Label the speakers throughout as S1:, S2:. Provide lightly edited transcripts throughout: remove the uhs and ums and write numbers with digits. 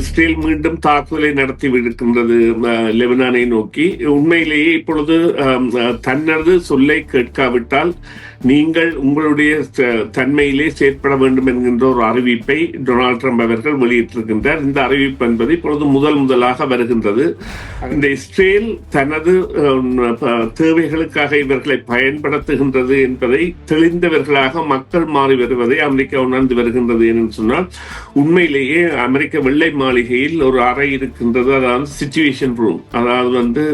S1: Israel மீண்டும் தாக்குதலை நடத்தி விடுக்கின்றது லெபனானை நோக்கி. உண்மையிலேயே இப்பொழுது தனது சொல்லை கேட்காவிட்டால் நீங்கள் உங்களுடைய தன்மையிலே செயற்பட வேண்டும் என்கின்ற ஒரு அறிவிப்பை டொனால்ட் ட்ரம்ப் அவர்கள் வெளியிட்டிருக்கின்றார். இந்த அறிவிப்பு என்பது இப்பொழுது முதலாக வருகின்றது. இந்த இஸ்ரேல் தனது தேவைகளுக்காக இவர்களை பயன்படுத்துகின்றது என்பதை தெளிந்தவர்களாக மக்கள் மாறி வருவதை அமெரிக்கா உணர்ந்து வருகின்றது என்று சொன்னால், உண்மையிலேயே அமெரிக்க வெள்ளை மாளிகையில் ஒரு அறை இருக்கின்றது, அதாவது சிச்சுவேஷன் ரூம். அதாவது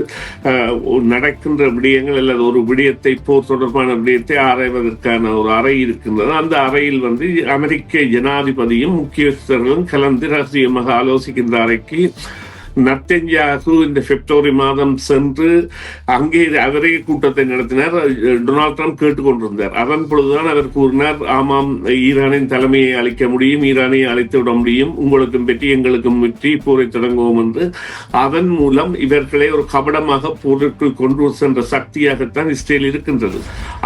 S1: நடக்கின்ற விடயங்கள் அல்லது ஒரு விடயத்தை, போர் தொடர்பான விடயத்தை ஆராய்வதற்கான ஒரு அறை இருக்கின்றது. அந்த அறையில் அமெரிக்க ஜனாதிபதியும் முக்கியஸ்தர்களும் கலந்து ரகசியமாக ஆலோசிக்கின்ற அறைக்கு நெத்தன்யாகு இந்த பிப்ரவரி மாதம் சென்று அங்கே அவரே கூட்டத்தை நடத்தினார். டொனால்ட் ட்ரம்ப் கேட்டுக்கொண்டிருந்தார். அதன் பொழுதுதான் அவர் கூறினார், ஆமாம், ஈரானின் தலைமையை அளிக்க முடியும், ஈரானை அழைத்து விட முடியும், உங்களுக்கும் வெற்றி எங்களுக்கும் வெற்றி, போரை தொடங்குவோம் என்று. அதன் மூலம் இவர்களை ஒரு கபடமாக போருக்குள் கொண்டு சென்ற சக்தியாகத்தான் இஸ்ரேல் இருக்கின்றது.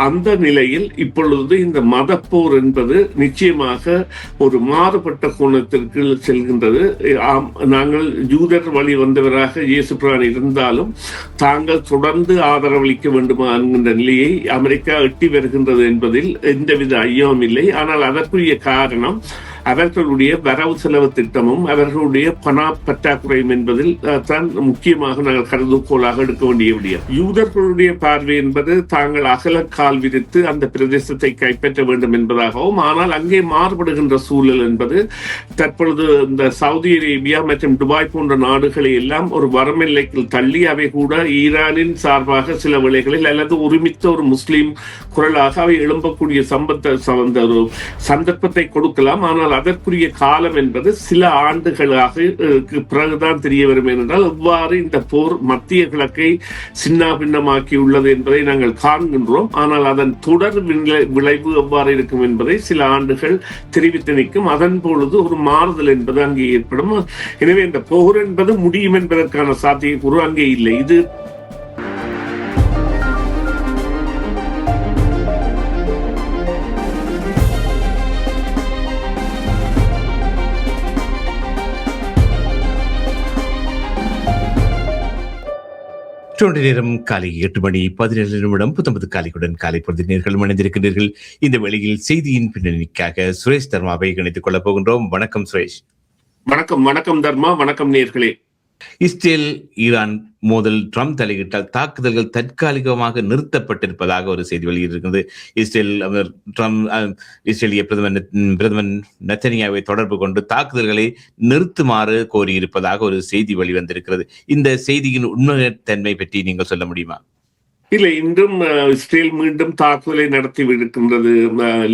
S1: அந்த நிலையில் இப்பொழுது இந்த மத போர் என்பது நிச்சயமாக ஒரு மாறுபட்ட கோணத்திற்கு செல்கின்றது. நாங்கள் யூதர் வழி வந்தவராக இயேசு பிரான் இருந்தாலும் தாங்கள் தொடர்ந்து ஆதரவளிக்க வேண்டுமா என்கின்ற நிலையை அமெரிக்கா எட்டி வருகின்றது என்பதில் எந்தவித ஐயமும் இல்லை. ஆனால் அதற்குரிய காரணம் அவர்களுடைய வரவு செலவு திட்டமும் அவர்களுடைய பண பற்றாக்குறையும் என்பதில் தான் முக்கியமாக நாங்கள் கருதுகோளாக எடுக்க வேண்டிய விடயம். யூதர்களுடைய பார்வை என்பது தாங்கள் அகல கால் விரித்து அந்த பிரதேசத்தை கைப்பற்ற வேண்டும் என்பதாகவும், ஆனால் அங்கே மாறுபடுகின்ற சூழல் என்பது தற்பொழுது இந்த சவுதி அரேபியா மற்றும் துபாய் போன்ற நாடுகளை எல்லாம் ஒரு வரமெல்லைக்கு தள்ளி அவை கூட ஈரானின் சார்பாக சில வேளைகளில் அல்லது ஒருமித்த ஒரு முஸ்லீம் குரலாக அவை எழும்பக்கூடிய சந்தர்ப்பத்தை கொடுக்கலாம். ஆனால் அதற்குரிய காலம் என்பது சில ஆண்டுகளாக பிறகுதான் தெரிய வரும். என்றால் எவ்வாறு இந்த போர் மத்திய கிழக்கை சின்ன பின்னமாக்கியுள்ளது என்பதை நாங்கள் காண்கின்றோம். ஆனால் அதன் தொடர் விளைவு எவ்வாறு இருக்கும் என்பதை சில ஆண்டுகள் தெரிவித்து நிற்கும். அதன் பொழுது ஒரு மாறுதல் என்பது அங்கே ஏற்படும். எனவே இந்த போர் என்பது முடியும் என்பதற்கான சாத்தியக்கூறு அங்கே இல்லை. இது
S2: நேரம் காலை 8:17 19 காலைக்குடன் காலை பொழுது நேர்கள் இணைந்திருக்கின்றீர்கள். இந்த வேளையில் செய்தியின் பின்னணிக்காக சுரேஷ் தர்மாவை இணைத்துக் கொள்ளப் போகின்றோம். வணக்கம் சுரேஷ்.
S1: வணக்கம் தர்மா. வணக்கம் நேர்களே.
S2: இஸ்ரேல் ஈரான் மோதல் ட்ரம்ப் தலையிட்டால் தாக்குதல்கள் தற்காலிகமாக நிறுத்தப்பட்டிருப்பதாக ஒரு செய்தி வெளியிட்டிருக்கிறது. இஸ்ரேலிய பிரதமர் நெத்தன்யாவை தொடர்பு கொண்டு தாக்குதல்களை நிறுத்துமாறு கோரியிருப்பதாக ஒரு செய்தி வெளிவந்திருக்கிறது. இந்த செய்தியின் உண்மைத்தன்மை பற்றி நீங்கள் சொல்ல முடியுமா?
S1: இல்லை, இன்றும் இஸ்ரேல் மீண்டும் தாக்குதலை நடத்தி விடுக்கின்றது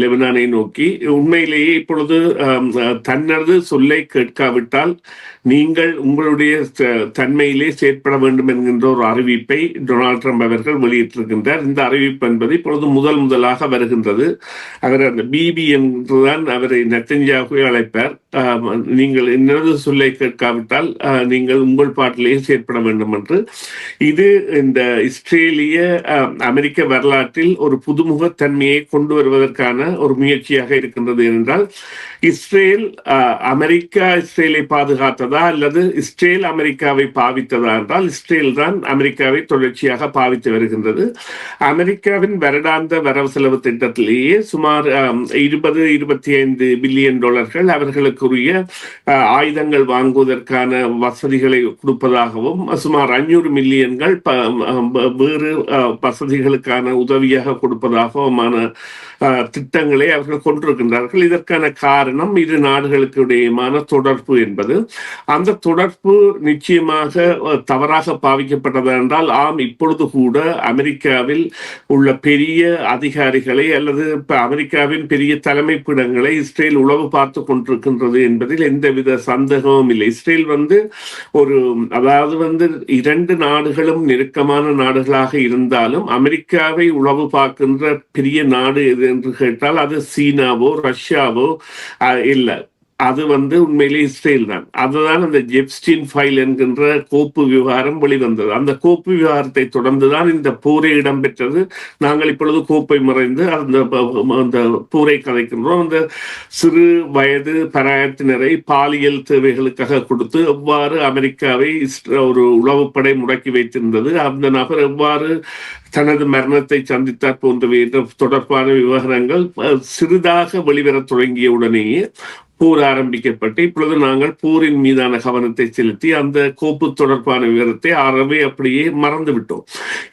S1: லெபனானை நோக்கி. உண்மையிலேயே இப்பொழுது தனது சொல்லை கேட்காவிட்டால் நீங்கள் உங்களுடைய தன்மையிலே செயற்பட வேண்டும் என்கின்ற ஒரு அறிவிப்பை டொனால்ட் ட்ரம்ப் அவர்கள் வெளியிட்டிருக்கின்றார். இந்த அறிவிப்பு என்பது இப்பொழுது முதலாக வருகின்றது. அவர் அந்த பிபி என்றுதான் அவரை நெத்தன்யாகுவை அழைப்பார். நீங்கள் என்னது சொல்லை கேட்காவிட்டால் நீங்கள் உங்கள் பாட்டிலேயே செயற்பட வேண்டும் என்று. இது இந்த இஸ்ரேலிய அமெரிக்க வரலாற்றில் ஒரு புதுமுகத்தன்மையை கொண்டு வருவதற்கான ஒரு முயற்சியாக இருக்கின்றது. என்றால் இஸ்ரேல் அமெரிக்கா இஸ்ரேலை பாதுகாத்ததா அல்லது இஸ்ரேல் அமெரிக்காவை பாவித்ததா என்றால் இஸ்ரேல் தான் அமெரிக்காவை தொடர்ச்சியாக பாவித்து வருகின்றது. அமெரிக்காவின் வருடாந்த வரவு செலவு திட்டத்திலேயே சுமார் 20-25 பில்லியன் டாலர்கள் அவர்களுக்குரிய ஆயுதங்கள் வாங்குவதற்கான வசதிகளை கொடுப்பதாகவும், சுமார் 500 மில்லியன்கள் வேறு வசதிகளுக்கான உதவியாக கொடுப்பதாகவுமான திட்டங்களை அவர்கள் கொண்டிருக்கின்றார்கள். இதற்கான காரணம் இரு நாடுகளுக்கு இடையேயான தொடர்பு என்பது. அந்த தொடர்பு நிச்சயமாக தவறாக பாவிக்கப்பட்டது என்றால் இப்பொழுது கூட அமெரிக்காவில் உள்ள பெரிய அதிகாரிகளை அல்லது அமெரிக்காவின் பெரிய தலைமைப்பிடங்களை இஸ்ரேல் உளவு பார்த்து கொண்டிருக்கின்றது என்பதில் எந்தவித சந்தேகமும் இல்லை. இஸ்ரேல் இரண்டு நாடுகளும் நெருக்கமான நாடுகளாக இருந்தாலும் அமெரிக்காவை உளவு பார்க்கின்ற பெரிய நாடு எது என்று கேட்டால் அது சீனாவோ ரஷ்யாவோ இல்லை. அது உண்மையிலே இஸ்ரேல் தான். அதுதான் அந்த ஜெப்ஸ்டீன் ஃபைல் என்கின்ற கோப்பு விவகாரம் வெளிவந்தது. அந்த கோப்பு விவகாரத்தை தொடர்ந்துதான் இந்த போரே இடம்பெற்றது. நாங்கள் இப்பொழுது கோப்பை மறைந்து அந்த போரை கதைக்கின்றோம். அந்த சிறு வயது பராயத்தினரை பாலியல் தேவைகளுக்காக கொடுத்து எவ்வாறு அமெரிக்காவை ஒரு உளவுப்படை முடக்கி வைத்திருந்தது, அந்த நபர் எவ்வாறு தனது மரணத்தை சந்தித்தார் போன்றவை தொடர்பான விவகாரங்கள் சிறிதாக வெளிவரத் தொடங்கிய உடனேயே போர் ஆரம்பிக்கப்பட்டு இப்பொழுது நாங்கள் போரின் மீதான கவனத்தை செலுத்தி அந்த கோப்பு தொடர்பான விவரத்தை அறவே அப்படியே மறந்து விட்டோம்.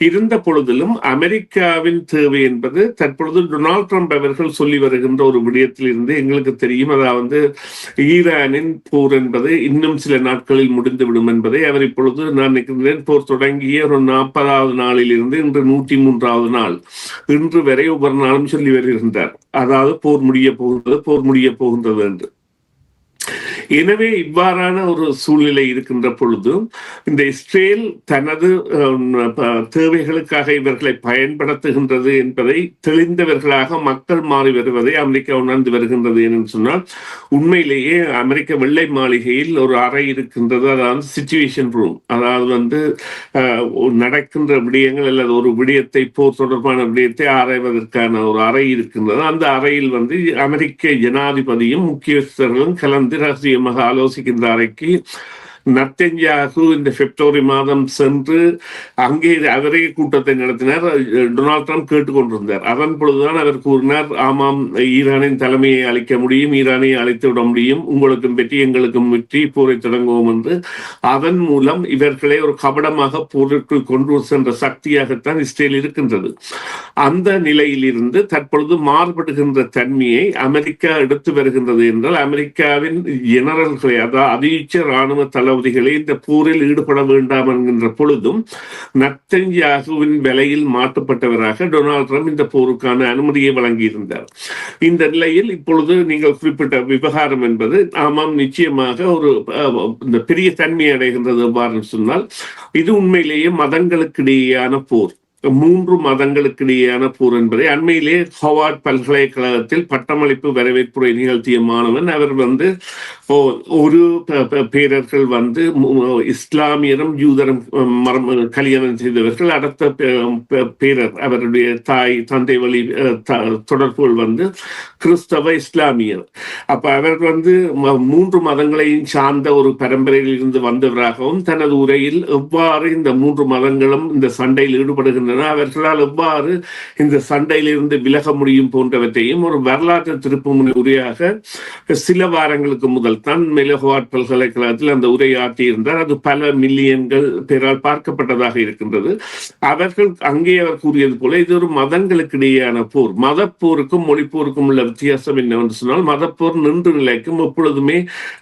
S1: இருந்த பொழுதிலும் அமெரிக்காவின் தேவை என்பது தற்பொழுது டொனால்ட் ட்ரம்ப் அவர்கள் சொல்லி வருகின்ற ஒரு விடயத்தில் இருந்து எங்களுக்கு தெரியும். அதாவது ஈரானின் போர் என்பது இன்னும் சில நாட்களில் முடிந்துவிடும் என்பதை அவர் இப்பொழுது நான் நினைக்கின்றேன் போர் தொடங்கிய ஒரு 40வது நாளில் இருந்து இன்று 103வது நாள் இன்று வரை ஒவ்வொரு நாளும் சொல்லி வருகின்றார். அதாவது போர் முடிய போகின்றது என்று. எனவே இவ்வாறான ஒரு சூழ்நிலை இருக்கின்ற பொழுது இந்த இஸ்ரேல் தனது தேவைகளுக்காக இவர்களை பயன்படுத்துகின்றது என்பதை தெளிந்தவர்களாக மக்கள் மாறி வருவதை அமெரிக்கா உணர்ந்து வருகின்றது என்று சொன்னால், உண்மையிலேயே அமெரிக்க வெள்ளை மாளிகையில் ஒரு அறை இருக்கின்றது. அதாவது சிச்சுவேஷன் ரூம். அதாவது நடக்கின்ற விடயங்கள் அல்லது ஒரு விடயத்தை போர் தொடர்பான விடயத்தை ஆராய்வதற்கான ஒரு அறை இருக்கின்றது. அந்த அறையில் அமெரிக்க ஜனாதிபதியும் முக்கியஸ்தர்களும் கலந்து ரகசியமாக ஆலோசிக்கின்ற அறைக்கு நெத்தன்யாகு இந்த பிப்ரவரி மாதம் சென்று அங்கே அவரே கூட்டத்தை நடத்தினார். டொனால்ட் ட்ரம்ப் கேட்டுக்கொண்டிருந்தார். அதன் பொழுதுதான் அவர் கூறினார், ஆமாம், ஈரானின் தலைமையை அழிக்க முடியும், ஈரானை அழித்து விட முடியும், உங்களுக்கும் வெற்றி எங்களுக்கும் வெற்றி, போரை தொடங்குவோம் என்று. அதன் மூலம் இவர்களை ஒரு கபடமாக போருக்கு கொண்டு சென்ற சக்தியாகத்தான் இஸ்ரேல் இருக்கின்றது. அந்த நிலையில் இருந்து தற்பொழுது மாறுபடுகின்ற தன்மையை அமெரிக்கா எடுத்து வருகின்றது என்றால், அமெரிக்காவின் ஜெனரல்களை, அதாவது அதியுச்ச இராணுவ தளபதிகளை இந்த போரில் ஈடுபட வேண்டாம் என்கின்ற பொழுதும் நெத்தன்யாகுவின் விலையில் மாற்றப்பட்டவராக டொனால்ட் ட்ரம்ப் இந்த போருக்கான அனுமதியை வழங்கியிருந்தார். இந்த நிலையில் இப்பொழுது நீங்கள் குறிப்பிட்ட விவகாரம் என்பது ஆமாம், நிச்சயமாக ஒரு இந்த பெரிய தன்மை அடைகின்றது. எவ்வாறு சொன்னால், இது உண்மையிலேயே மதங்களுக்கிடையேயான போர், 3 மதங்களுக்கிடையேயான போர் என்பதை அண்மையிலே ஹோவார்ட் பல்கலைக்கழகத்தில் பட்டமளிப்பு வரவேற்புரை நிகழ்த்திய மாணவன் அவர் ஒரு பேரர்கள் இஸ்லாமியரும் யூதரும் கல்யாணம் செய்தவர்கள், அடுத்த பேரர் அவருடைய தாய் தந்தை வழி தொடர்புகள் கிறிஸ்தவ இஸ்லாமியர். அப்ப அவர் 3 மதங்களையும் சார்ந்த ஒரு பரம்பரையில் இருந்து வந்தவராகவும் தனது உரையில் எவ்வாறு இந்த 3 மதங்களும் இந்த சண்டையில் ஈடுபடுகின்றன, அவர்களால் எவ்வாறு இந்த சண்டையிலிருந்து விலக முடியும் போன்றவற்றையும் ஒரு வரலாற்று திருப்புமுனை உரையாக சில வாரங்களுக்கு முதல் தான் ஹோவார்ட் பல்கலைக்கழகத்தில் அந்த உரையாற்றி இருந்தார். அது பல மில்லியன்கள் பேரால் பார்க்கப்பட்டதாக இருக்கின்றது. அங்கே அவர் கூறியது போல இது ஒரு மதங்களுக்கிடையேயான போர். மதப்போருக்கும் மொழிப்போருக்கும் உள்ள வித்தியாசம் என்னவென்று சொன்னால், மதப்போர் நின்று நிலைக்கும், எப்பொழுதுமே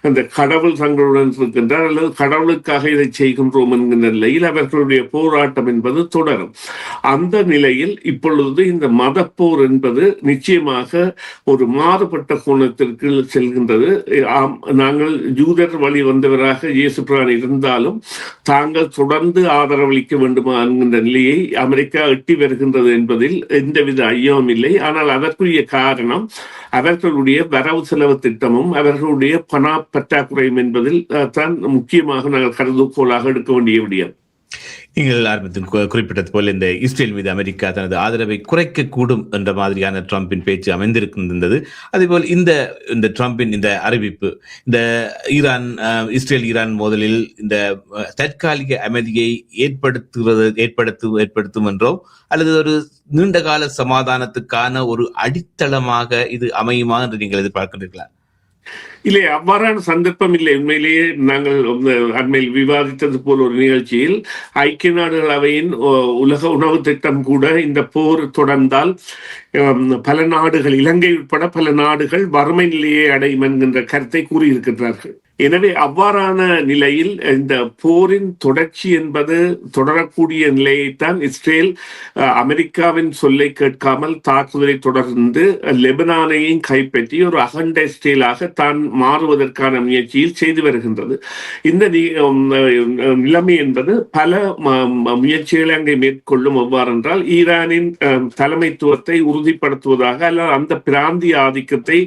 S1: அந்த கடவுள் தங்களுடன் இருக்கின்றார் அல்லது கடவுளுக்காக இதை செய்கின்றோம் என்கின்ற நிலையில் அவர்களுடைய போராட்டம் என்பது தொடரும். அந்த நிலையில் இப்பொழுது இந்த மதப்போர் என்பது நிச்சயமாக ஒரு மாறுபட்ட கோணத்திற்கு செல்கின்றது. நாங்கள் யூதர் வழி வந்தவராக இயேசு பிரான் இருந்தாலும் தாங்கள் தொடர்ந்து ஆதரவளிக்க வேண்டுமா என்கின்ற நிலையை அமெரிக்கா எட்டி வருகின்றது என்பதில் எந்தவித ஐயமும் இல்லை. ஆனால் அதற்குரிய காரணம் அவர்களுடைய வரவு செலவு திட்டமும் அவர்களுடைய பண பற்றாக்குறையும் என்பதில் தான் முக்கியமாக நாங்கள் கருதுகோளாக எடுக்க வேண்டிய விடயம்.
S2: நீங்கள் ஆரம்பத்தில் குறிப்பிட்டது போல இந்த இஸ்ரேல் மீது அமெரிக்கா தனது ஆதரவை குறைக்க கூடும் என்ற மாதிரியான ட்ரம்பின் பேச்சு அமைந்திருக்கின்றது. அதேபோல் இந்த ட்ரம்பின் இந்த அறிவிப்பு இந்த இஸ்ரேல் ஈரான் மோதலில் இந்த தற்காலிக அமைதியை ஏற்படுத்தும் என்றோ அல்லது ஒரு நீண்டகால சமாதானத்துக்கான ஒரு அடித்தளமாக இது அமையுமா என்று நீங்கள் எதிர்பார்க்கிறீர்களா?
S1: இல்லை, அவ்வாறான சந்தர்ப்பம் இல்லை. உண்மையிலேயே நாங்கள் அண்மையில் விவாதித்தது போல் ஒரு நிகழ்ச்சியில் ஐக்கிய நாடுகள் அவையின் உலக உணவு திட்டம் கூட இந்த போர் தொடர்ந்தால் பல நாடுகள், இலங்கை உட்பட பல நாடுகள் வறுமை நிலையை அடையும் என்கின்ற கருத்தை கூறியிருக்கிறார்கள். எனவே அவ்வாறான நிலையில் இந்த போரின் தொடர்ச்சி என்பது தொடரக்கூடிய நிலையைத்தான் இஸ்ரேல் அமெரிக்காவின் சொல்லை கேட்காமல் தாக்குதலை தொடர்ந்து லெபனானையும் கைப்பற்றி ஒரு அகண்ட இஸ்ரேலாக தான் மாறுவதற்கான முயற்சியில் செய்து வருகின்றது. இந்த நிலைமை என்பது பல முயற்சிகளை அங்கே மேற்கொள்ளும். எவ்வாறென்றால் ஈரானின் தலைமைத்துவத்தை உறுதிப்படுத்துவதாக அல்லது அந்த பிராந்திய ஆதிக்கத்தை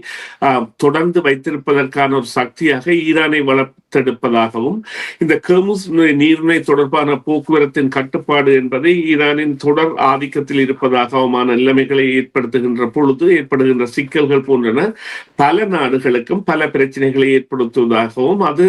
S1: தொடர்ந்து வைத்திருப்பதற்கான ஒரு சக்தியாக ஈரானை வளர்த்தெடுப்பதாகவும், இந்த கர்முஸ் நீர்நிலை தொடர்பான போக்குவரத்தின் கட்டுப்பாடு என்பதை ஈரானின் தொடர் ஆதிக்கத்தில் இருப்பதாகவுமான நிலைமைகளை ஏற்படுத்துகின்ற பொழுது ஏற்படுகின்ற சிக்கல்கள் போன்றன பல நாடுகளுக்கும் பல பிரச்சனைகளை ஏற்படுத்துவதாகவும், அது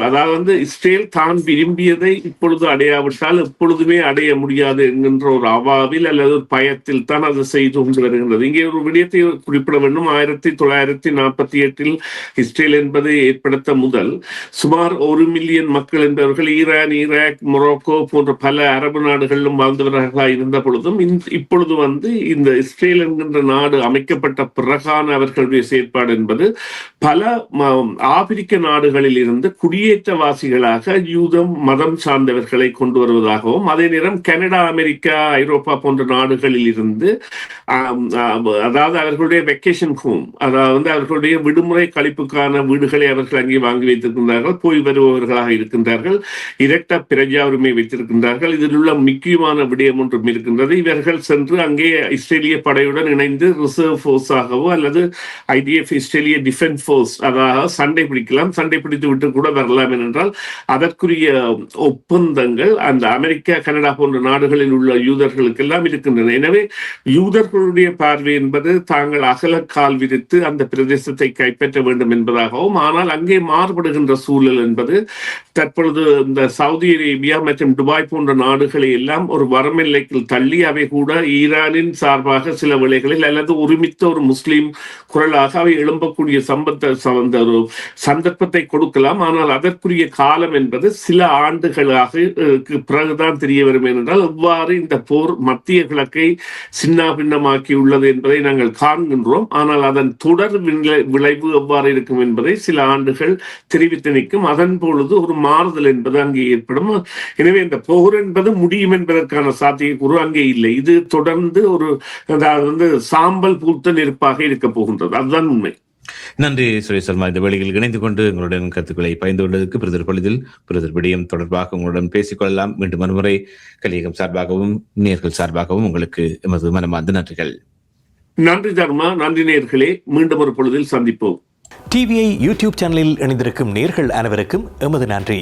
S1: அதாவது இஸ்ரேல் தான் விரும்பியதை இப்பொழுது அடையாவிட்டால் எப்பொழுதுமே அடைய முடியாது என்கின்ற ஒரு அவாவில் அல்லது ஒரு பயத்தில் தான் அது செய்து கொண்டு வருகின்றது. இங்கே ஒரு விடயத்தை குறிப்பிட வேண்டும். 1948 இஸ்ரேல் என்பதை ஏற்படுத்த முதல் சுமார் 1 மில்லியன் மக்கள் என்பவர்கள் ஈரான், ஈராக், மொரோக்கோ போன்ற பல அரபு நாடுகளிலும் வாழ்ந்தவர்களாக இருந்த பொழுதும் இப்பொழுது இந்த இஸ்ரேல் என்கின்ற நாடு அமைக்கப்பட்ட பிறகான அவர்களுடைய செயற்பாடு என்பது பல ஆப்பிரிக்க நாடுகளில் இருந்து குடியேற்றவாசிகளாக யூதம் மதம் சார்ந்தவர்களை கொண்டு வருவதாகவும், அதே நேரம் கனடா, அமெரிக்கா, ஐரோப்பா போன்ற நாடுகளில் இருந்து அதாவது அவர்களுடைய வெக்கேஷன் ஹோம், அதாவது அவர்களுடைய விடுமுறை கழிப்புக்கான வீடுகளை அவர்கள் அங்கே வாங்கி வைத்திருக்கின்றார்கள். போய் வருபவர்களாக இருக்கின்றார்கள். இரட்ட பிரஜா உரிமை வைத்திருக்கின்றார்கள். இதில் உள்ள முக்கியமான விடயம் ஒன்றும் இருக்கின்றது. இவர்கள் சென்று அங்கே இஸ்ரேலிய படையுடன் இணைந்து ரிசர்வ் போர்ஸாகவோ அல்லது IDF இஸ்ரேலிய டிஃபென்ஸ் போர்ஸ் அதாவது சண்டை பிடிக்கலாம், சண்டை பிடித்து விட்டு கூட வரலாம் என்றால் அதற்குரிய ஒப்பந்தங்கள் அந்த அமெரிக்கா, கனடா போன்ற நாடுகளில் உள்ள யூதர்களுக்கு எல்லாம் இருக்கின்றன. எனவே யூதர்களுடைய பார்வை என்பது தாங்கள் அகல கால் விரித்து அந்த பிரதேசத்தை கைப்பற்ற வேண்டும் என்பதாகவும், ஆனால் அங்கே மாறுபடுகின்ற சூழல் என்பது தற்பொழுது இந்த சவுதி அரேபியா மற்றும் துபாய் போன்ற நாடுகளை எல்லாம் ஒரு வரமெல்லைக்கு தள்ளி அவை கூட ஈரானின் சார்பாக சில வேளைகளில் அல்லது ஒருமித்த ஒரு முஸ்லீம் குரலாக அவை எழும்பக்கூடிய ஒரு சந்தர்ப்பத்தை கொடுக்கலாம். ஆனால் அதற்குரிய காலம் என்பது சில ஆண்டுகளாக பிறகுதான் தெரிய வரும். என்றால் எவ்வாறு இந்த போர் மத்திய கிழக்கை சின்ன பின்னமாக்கி உள்ளது என்பதை நாங்கள் காண்கின்றோம். ஆனால் அதன் தொடர் விளைவு எவ்வாறு இருக்கும் என்பதை சில ஆண்டுகள் தெரிவித்து நிற்கும். அதன் பொழுது ஒரு மாறுதல் என்பது அங்கே ஏற்படும். எனவே இந்த போர் என்பது முடியும் என்பதற்கான சாத்தியக்கூறு அங்கே இல்லை. இது தொடர்ந்து சாம்பல் பூத்த நெருப்பாக இருக்க போகின்றது. அதுதான் உண்மை.
S2: நன்றி சுரேஷ் சர்மா. இந்த வேளையில் இணைந்து கொண்டு உங்களுடன் கருத்துக்களை பகிர்ந்து கொண்டதற்கு பிரதர் பொழுதில் பிரதர் விடயம் தொடர்பாக உங்களுடன் பேசிக்கொள்ளலாம். மீண்டும் மறுமுறை கலியகம் சார்பாகவும் நேர்கள் சார்பாகவும் உங்களுக்கு எமது மனமார்ந்த நன்றிகள்.
S1: நன்றி தர்மா. நன்றி நேர்களே. மீண்டும் ஒரு பொழுதில் சந்திப்போம்.
S3: டிவிஐ யூடியூப் சேனலில் இணைந்திருக்கும் நேர்கள் அனைவருக்கும் எமது நன்றி.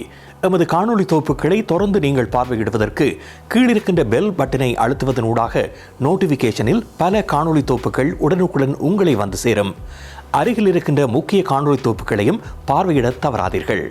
S3: எமது காணொளி தொகுப்புகளை தொடர்ந்து நீங்கள் பார்வையிடுவதற்கு கீழிருக்கின்ற பெல் பட்டனை அழுத்துவதனூடாக நோட்டிபிகேஷனில் பல காணொளி தொகுப்புகள் உடனுக்குடன் உங்களை வந்து சேரும். அருகில் இருக்கின்ற முக்கிய காணொளி தொகுப்புகளையும் பார்வையிட தவறாதீர்கள்.